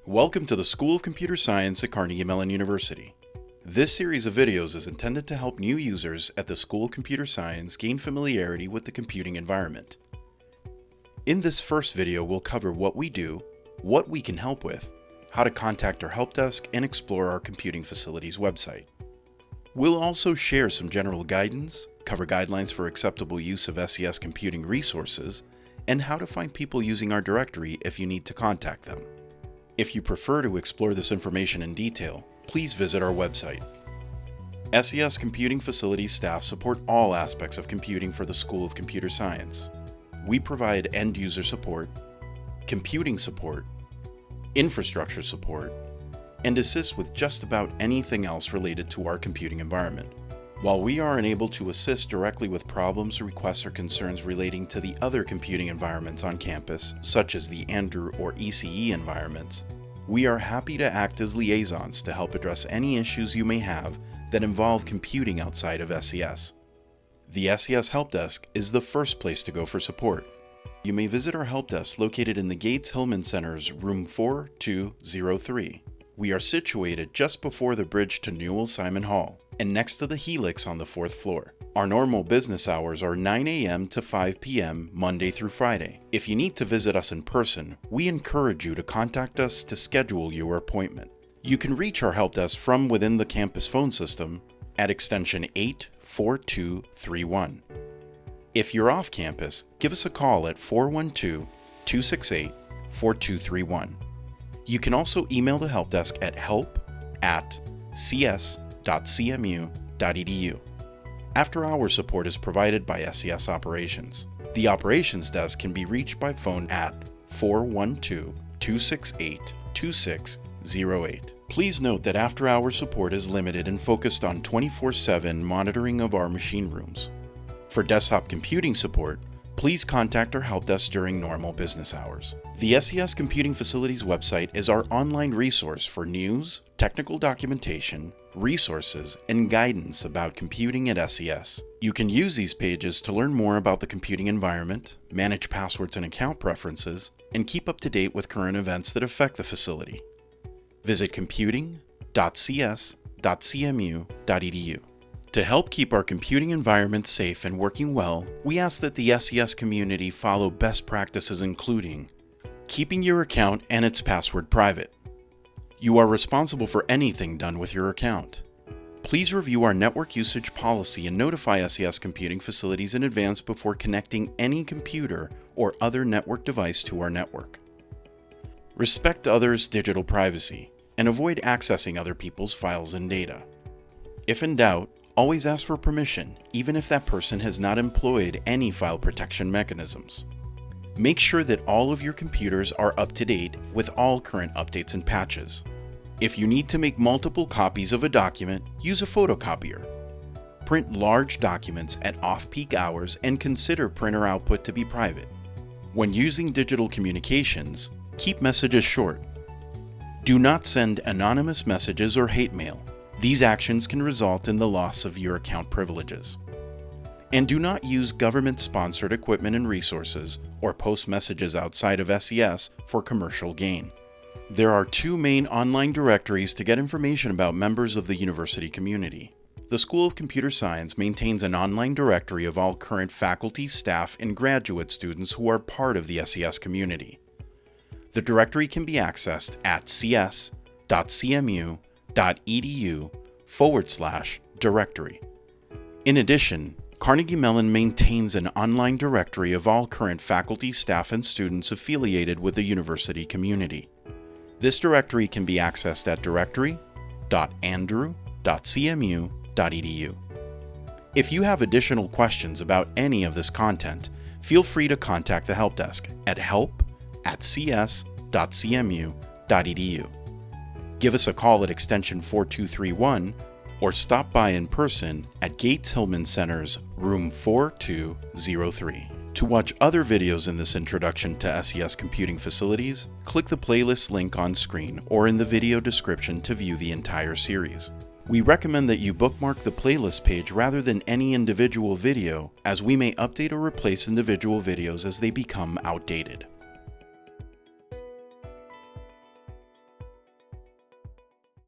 Welcome to the School of Computer Science at Carnegie Mellon University. This series of videos is intended to help new users at the School of Computer Science gain familiarity with the computing environment. In this first video, we'll cover what we do, what we can help with, how to contact our help desk, and explore our computing facilities website. We'll also share some general guidance, cover guidelines for acceptable use of SCS Computing resources, and how to find people using our directory if you need to contact them. If you prefer to explore this information in detail, please visit our website. SCS Computing Facilities staff support all aspects of computing for the School of Computer Science. We provide end-user support, computing support, infrastructure support, and assist with just about anything else related to our computing environment. While we are unable to assist directly with problems, requests, or concerns relating to the other computing environments on campus, such as the Andrew or ECE environments, we are happy to act as liaisons to help address any issues you may have that involve computing outside of SCS. The SCS Help Desk is the first place to go for support. You may visit our help desk located in the Gates-Hillman Center's room 4203. We are situated just before the bridge to Newell Simon Hall and next to the Helix on the 4th floor. Our normal business hours are 9 a.m. to 5 p.m. Monday through Friday. If you need to visit us in person, we encourage you to contact us to schedule your appointment. You can reach our help desk from within the campus phone system at extension 84231. If you're off campus, give us a call at 412-268-4231. You can also email the help desk at help@cs.cmu.edu. After-hours support is provided by SCS Operations. The Operations Desk can be reached by phone at 412-268-2608. Please note that after-hours support is limited and focused on 24/7 monitoring of our machine rooms. For desktop computing support, please contact our help desk during normal business hours. The SCS Computing Facilities website is our online resource for news, technical documentation, resources, and guidance about computing at SCS. You can use these pages to learn more about the computing environment, manage passwords and account preferences, and keep up to date with current events that affect the facility. Visit computing.cs.cmu.edu. To help keep our computing environment safe and working well, we ask that the SCS community follow best practices including keeping your account and its password private. You are responsible for anything done with your account. Please review our network usage policy and notify SCS Computing Facilities in advance before connecting any computer or other network device to our network. Respect others' digital privacy and avoid accessing other people's files and data. If in doubt, always ask for permission, even if that person has not employed any file protection mechanisms. Make sure that all of your computers are up to date with all current updates and patches. If you need to make multiple copies of a document, use a photocopier. Print large documents at off-peak hours and consider printer output to be private. When using digital communications, keep messages short. Do not send anonymous messages or hate mail. These actions can result in the loss of your account privileges. And do not use government-sponsored equipment and resources or post messages outside of SCS for commercial gain. There are two main online directories to get information about members of the university community. The School of Computer Science maintains an online directory of all current faculty, staff, and graduate students who are part of the SCS community. The directory can be accessed at cs.cmu.edu/directory. In addition, Carnegie Mellon maintains an online directory of all current faculty, staff, and students affiliated with the university community. This directory can be accessed at directory.andrew.cmu.edu. If you have additional questions about any of this content, feel free to contact the help desk at help@cs.cmu.edu. Give us a call at extension 4231 or stop by in person at Gates-Hillman Center's room 4203. To watch other videos in this introduction to SCS Computing Facilities, click the playlist link on screen or in the video description to view the entire series. We recommend that you bookmark the playlist page rather than any individual video, as we may update or replace individual videos as they become outdated.